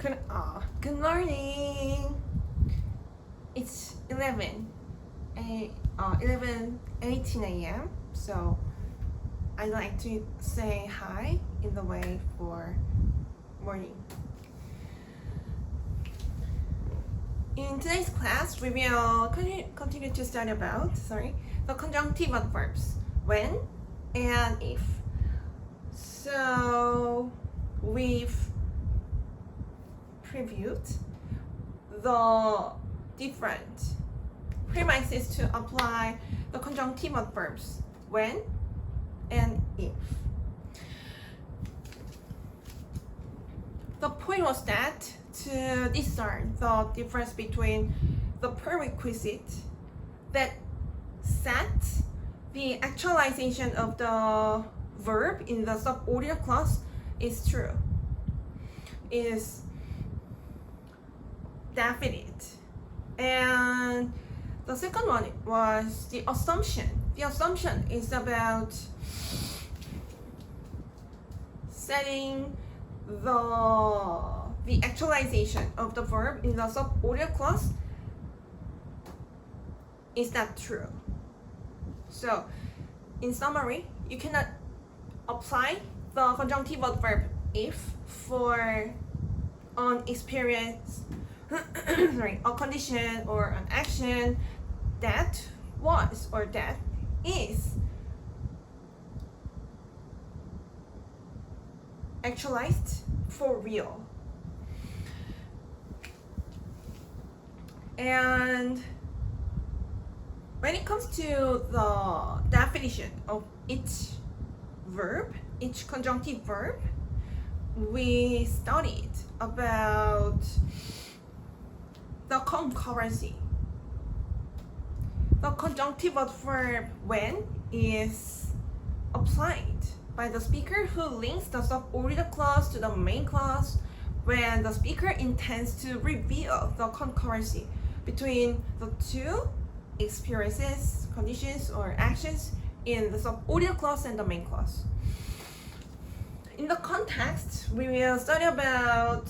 Good morning. It's 11:18 a.m. So I'd like to say hi in the way for morning. In today's class, we will continue to study about the conjunctive adverbs when and if. So we've previewed the different premises to apply the conjunctive adverbs when and if. The point was that to discern the difference between the prerequisite that sets the actualization of the verb in the subordinate clause is true, is definite. And the second one was the assumption. The assumption is about setting the actualization of the verb in the subordinate clause is not true. So, in summary, you cannot apply the conjunctive adverb if for an experience, a condition or an action that was or that is actualized for real. And when it comes to the definition of each verb, each conjunctive verb, we studied about the concurrency. The conjunctive adverb when is applied by the speaker who links the subordinate clause to the main clause when the speaker intends to reveal the concurrency between the two experiences, conditions, or actions in the subordinate clause and the main clause. In the context, we will study about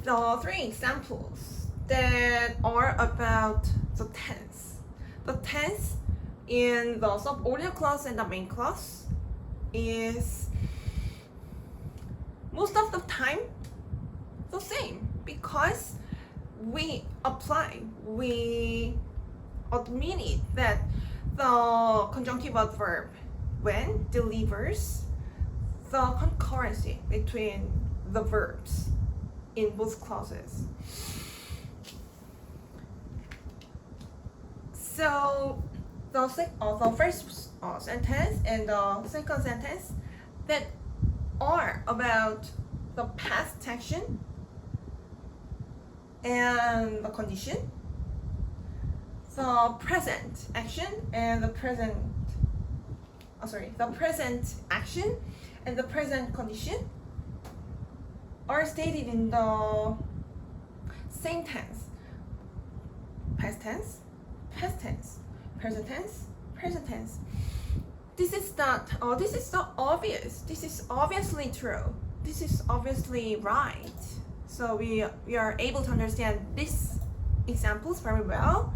the three examples that are about the tense. The tense in the subordinate clause and the main clause is most of the time the same because we admit that the conjunctive adverb when delivers the concurrency between the verbs in both clauses. So the first sentence and the second sentence that are about the past action and the condition, the present action and the present action and the present condition are stated in the same tense: past tense, present tense. This is obvious. This is obviously true. This is obviously right. So we are able to understand these examples very well.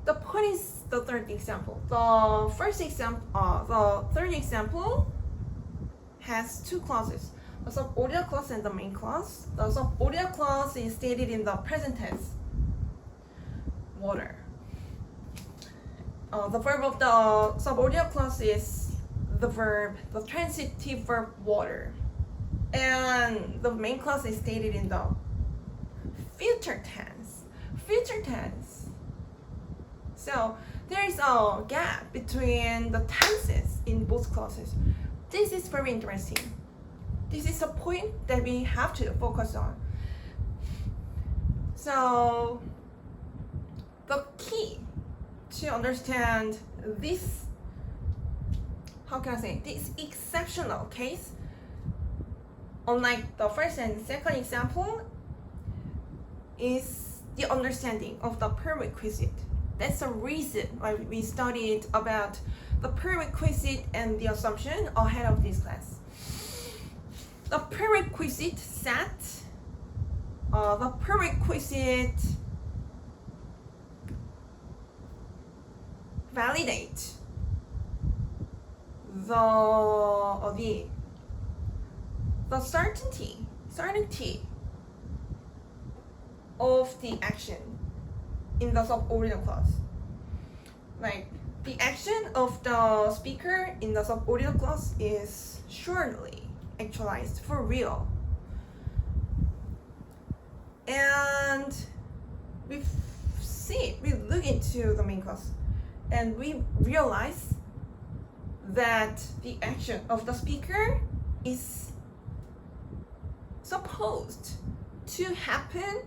The point is the third example. The third example has two clauses: the subordinate clause and the main clause. The subordinate clause is stated in the present tense: water. The verb of the subordinate clause is the transitive verb water. And the main clause is stated in the future tense. So there is a gap between the tenses in both clauses. This is very interesting. This is a point that we have to focus on. So the key to understand this, this exceptional case, unlike the first and second example, is the understanding of the prerequisite. That's the reason why we studied about the prerequisite and the assumption ahead of this class. the prerequisite set, the prerequisite validate the certainty of the action in the subordinate clause. Like the action of the speaker in the subordinate clause is surely actualized for real. And we look into the main clause and we realize that the action of the speaker is supposed to happen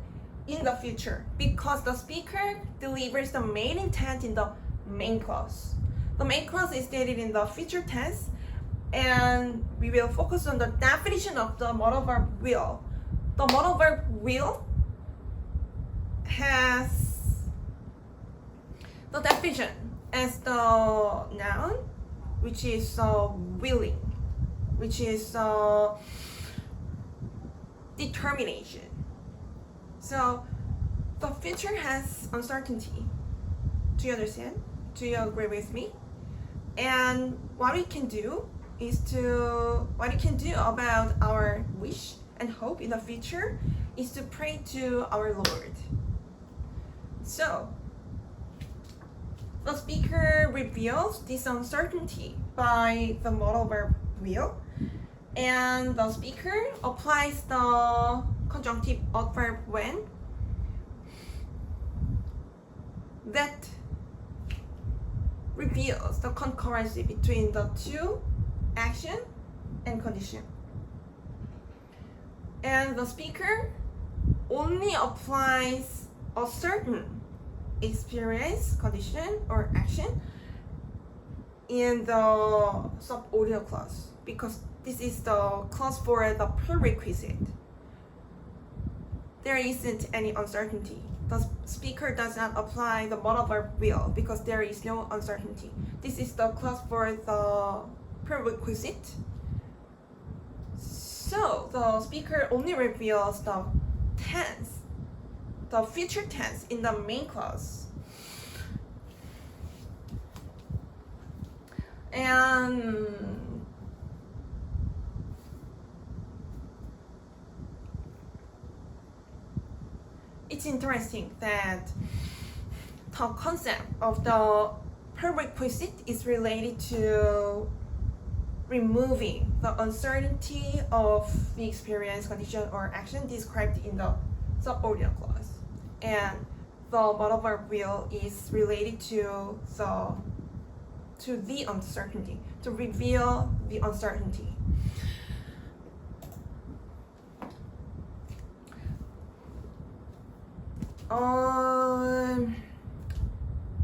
in the future because the speaker delivers the main intent in the main clause. The main clause is stated in the future tense, and we will focus on the definition of the modal verb will. The modal verb will has the definition as the noun, which is willing, which is determination. So the future has uncertainty. Do you understand? Do you agree with me? And what we can do about our wish and hope in the future is to pray to our Lord. So the speaker reveals this uncertainty by the modal verb will, and the speaker applies the conjunctive adverb when that reveals the concurrency between the two action and condition. And the speaker only applies a certain experience, condition, or action in the subordinate clause because this is the clause for the prerequisite. There isn't any uncertainty. The speaker does not apply the modal verb will because there is no uncertainty. This is the clause for the prerequisite. So the speaker only reveals the tense, the future tense in the main clause. And it's interesting that the concept of the prerequisite is related to removing the uncertainty of the experience, condition, or action described in the subordinate clause. And the modal verb will is related to the uncertainty, to reveal the uncertainty.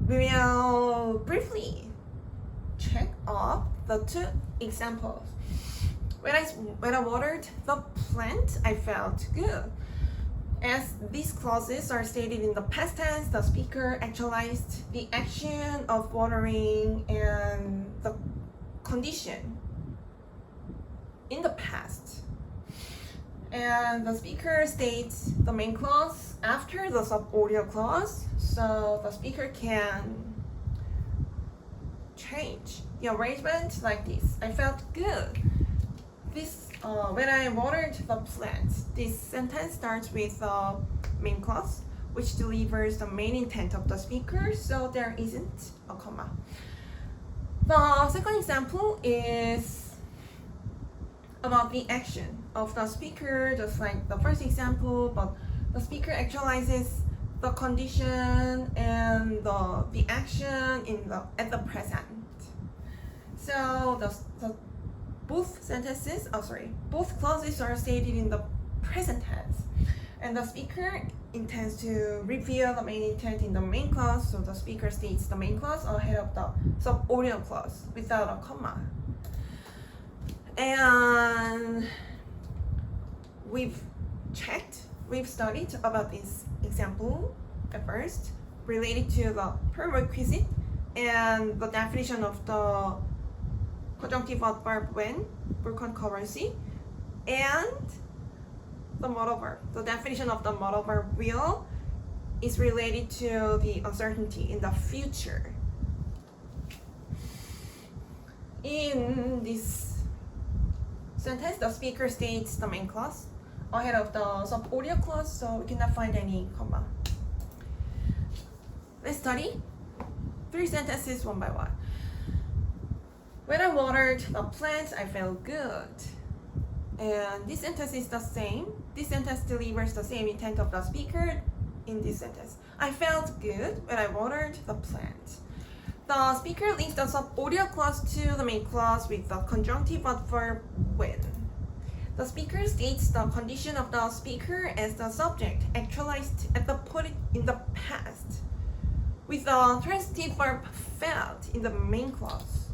We will briefly check off the two examples. When I watered the plant, I felt good. As these clauses are stated in the past tense, the speaker actualized the action of watering and the condition in the past. And the speaker states the main clause after the subordinate clause, so the speaker can change the arrangement like this. I felt good. When I watered the plant, this sentence starts with the main clause, which delivers the main intent of the speaker, so there isn't a comma. The second example is about the action of the speaker, just like the first example, but the speaker actualizes the condition and the action at the present. So both clauses are stated in the present tense, and the speaker intends to reveal the main intent in the main clause, so the speaker states the main clause ahead of the subordinate clause without a comma. And we've studied about this example at first, related to the prerequisite and the definition of the conjunctive adverb when for concurrency, and the modal verb. The definition of the modal verb will is related to the uncertainty in the future. In this sentence, the speaker states the main clause ahead of the sub-audio clause, so we cannot find any comma. Let's study 3 sentences one by one. When I watered the plants, I felt good. And this sentence is the same. This sentence delivers the same intent of the speaker in this sentence. I felt good when I watered the plant. The speaker links the sub-audio clause to the main clause with the conjunctive adverb when. The speaker states the condition of the speaker as the subject actualized at the point in the past, with the transitive verb felt in the main clause.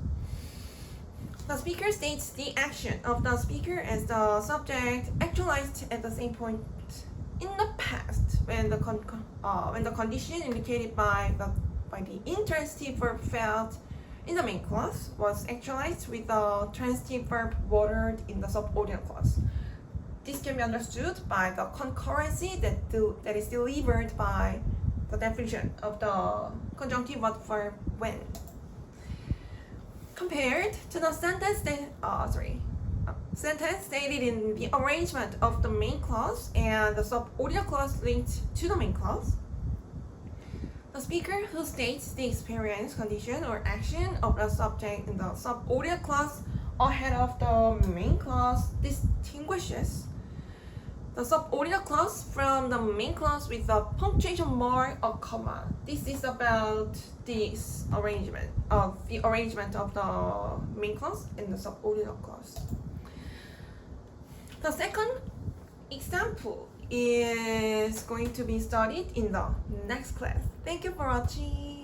The speaker states the action of the speaker as the subject actualized at the same point in the past when the condition indicated by the intransitive verb felt in the main clause was actualized with the transitive verb watered in the sub-audio clause. This can be understood by the concurrency that is delivered by the definition of the conjunctive adverb when. Compared to the sentence stated in the arrangement of the main clause and the sub-audio clause linked to the main clause, the speaker who states the experience, condition, or action of the subject in the sub-audio clause ahead of the main clause distinguishes the sub-audio clause from the main clause with a punctuation mark or comma. This is about this arrangement of the main clause and the sub-audio clause. The second example is going to be studied in the next class. Thank you for watching.